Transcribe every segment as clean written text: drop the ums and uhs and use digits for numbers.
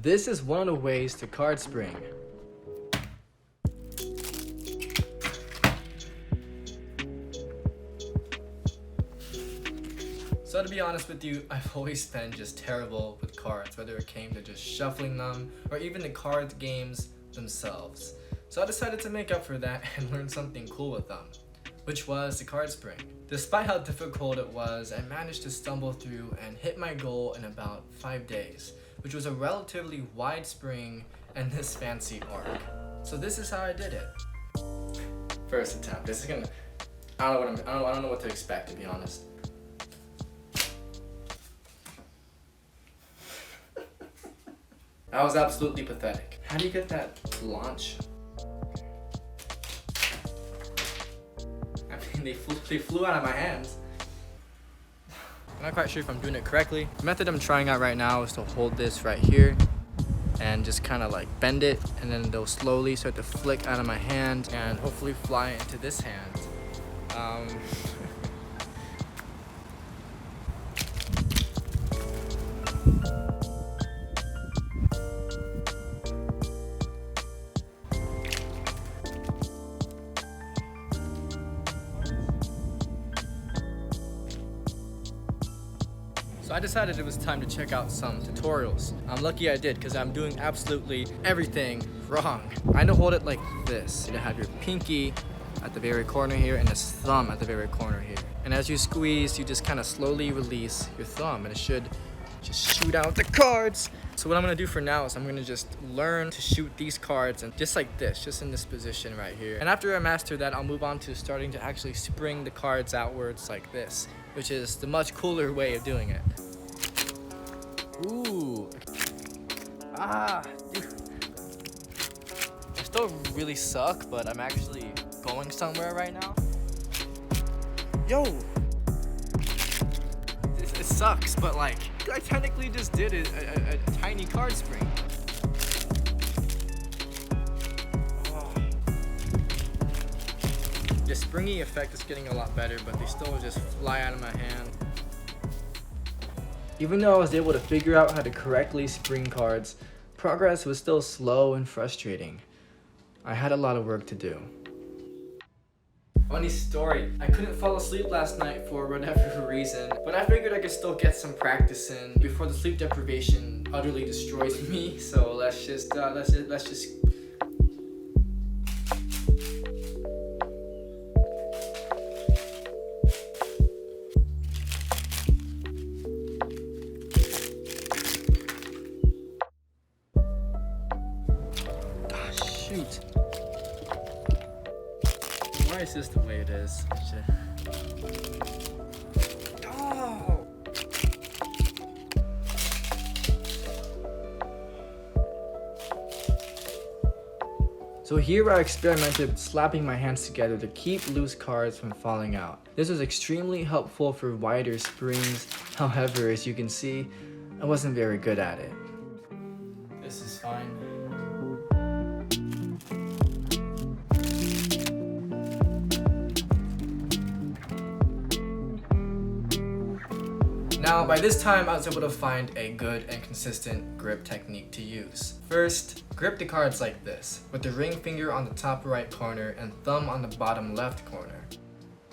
This is one of the ways to card spring. So to be honest with you, I've always been just terrible with cards, whether it came to just shuffling them or even the card games themselves. So I decided to make up for that and learn something cool with them, which was the card spring. Despite how difficult it was, I managed to stumble through and hit my goal in about 5 days, which was a relatively wide spring and this fancy arc. So this is how I did it. First attempt. This is gonna, I don't know what to expect, to be honest. That was absolutely pathetic. How do you get that launch? I mean, they flew out of my hands. I'm not quite sure if I'm doing it correctly. The method I'm trying out right now is to hold this right here and just kind of like bend it, and then they'll slowly start to flick out of my hand and hopefully fly into this hand. So I decided it was time to check out some tutorials. I'm lucky I did, because I'm doing absolutely everything wrong. I had to hold it like this. You have your pinky at the very corner here and this thumb at the very corner here. And as you squeeze, you just kind of slowly release your thumb and it should just shoot out the cards. So what I'm gonna do for now is I'm gonna just learn to shoot these cards and just like this, just in this position right here. And after I master that, I'll move on to starting to actually spring the cards outwards like this, which is the much cooler way of doing it. Ooh. Dude. I still really suck, but I'm actually going somewhere right now. Yo! It sucks, but like, I technically just did a tiny card spring. Oh. The springy effect is getting a lot better, but they still just fly out of my hand. Even though I was able to figure out how to correctly spring cards, progress was still slow and frustrating. I had a lot of work to do. Funny story, I couldn't fall asleep last night for whatever reason, but I figured I could still get some practice in before the sleep deprivation utterly destroys me. So let's just shoot. Why is this the way it is? Oh! So here I experimented with slapping my hands together to keep loose cards from falling out. This was extremely helpful for wider springs. However, as you can see, I wasn't very good at it. This is fine. Now, by this time, I was able to find a good and consistent grip technique to use. First, grip the cards like this, with the ring finger on the top right corner and thumb on the bottom left corner.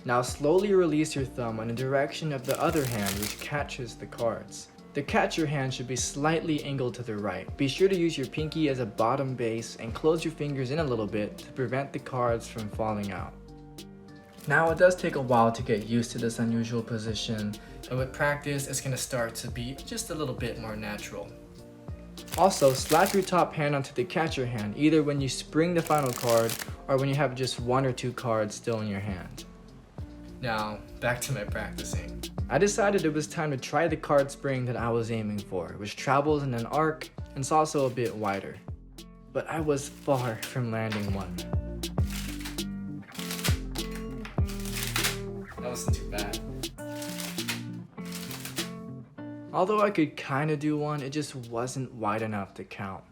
Now slowly release your thumb in the direction of the other hand which catches the cards. The catcher hand should be slightly angled to the right. Be sure to use your pinky as a bottom base and close your fingers in a little bit to prevent the cards from falling out. Now it does take a while to get used to this unusual position, but with practice it's going to start to be just a little bit more natural. Also, slap your top hand onto the catcher hand either when you spring the final card or when you have just 1 or 2 cards still in your hand. Now, back to my practicing. I decided it was time to try the card spring that I was aiming for, which travels in an arc and is also a bit wider. But I was far from landing one. That wasn't too bad. Although I could kinda do one, it just wasn't wide enough to count.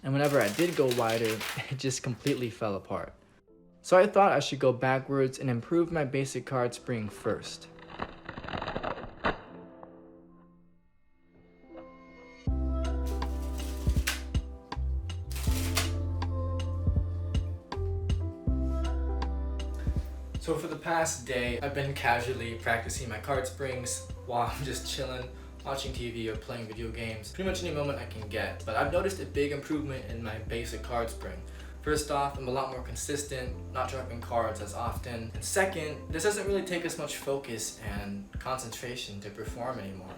And whenever I did go wider, it just completely fell apart. So I thought I should go backwards and improve my basic card spring first. So for the past day, I've been casually practicing my card springs while I'm just chilling, watching TV or playing video games, pretty much any moment I can get. But I've noticed a big improvement in my basic card spring. First off, I'm a lot more consistent, not dropping cards as often. And second, this doesn't really take as much focus and concentration to perform anymore.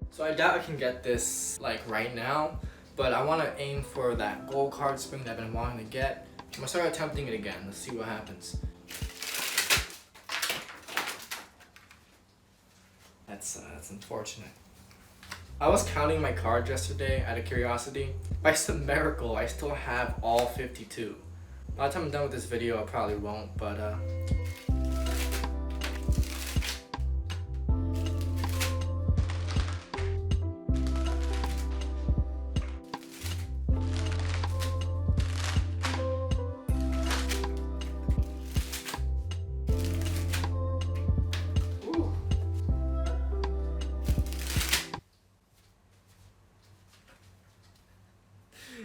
So I doubt I can get this like right now, but I want to aim for that gold card spring that I've been wanting to get. I'm gonna start attempting it again. Let's see what happens. That's unfortunate. I was counting my cards yesterday out of curiosity. By some miracle, I still have all 52. By the time I'm done with this video, I probably won't, but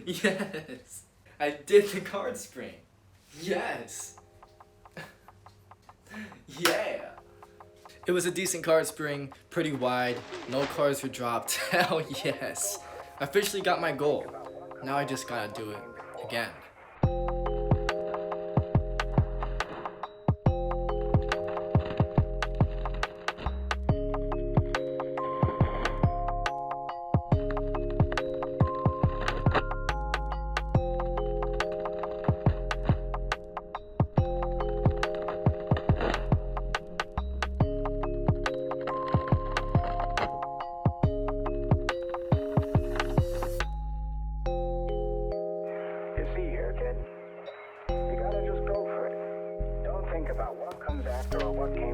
yes! I did the card spring! Yes! Yeah! It was a decent card spring, pretty wide, no cards were dropped. Hell yes! I officially got my goal. Now I just gotta do it again. You gotta just go for it. Don't think about what comes after or what came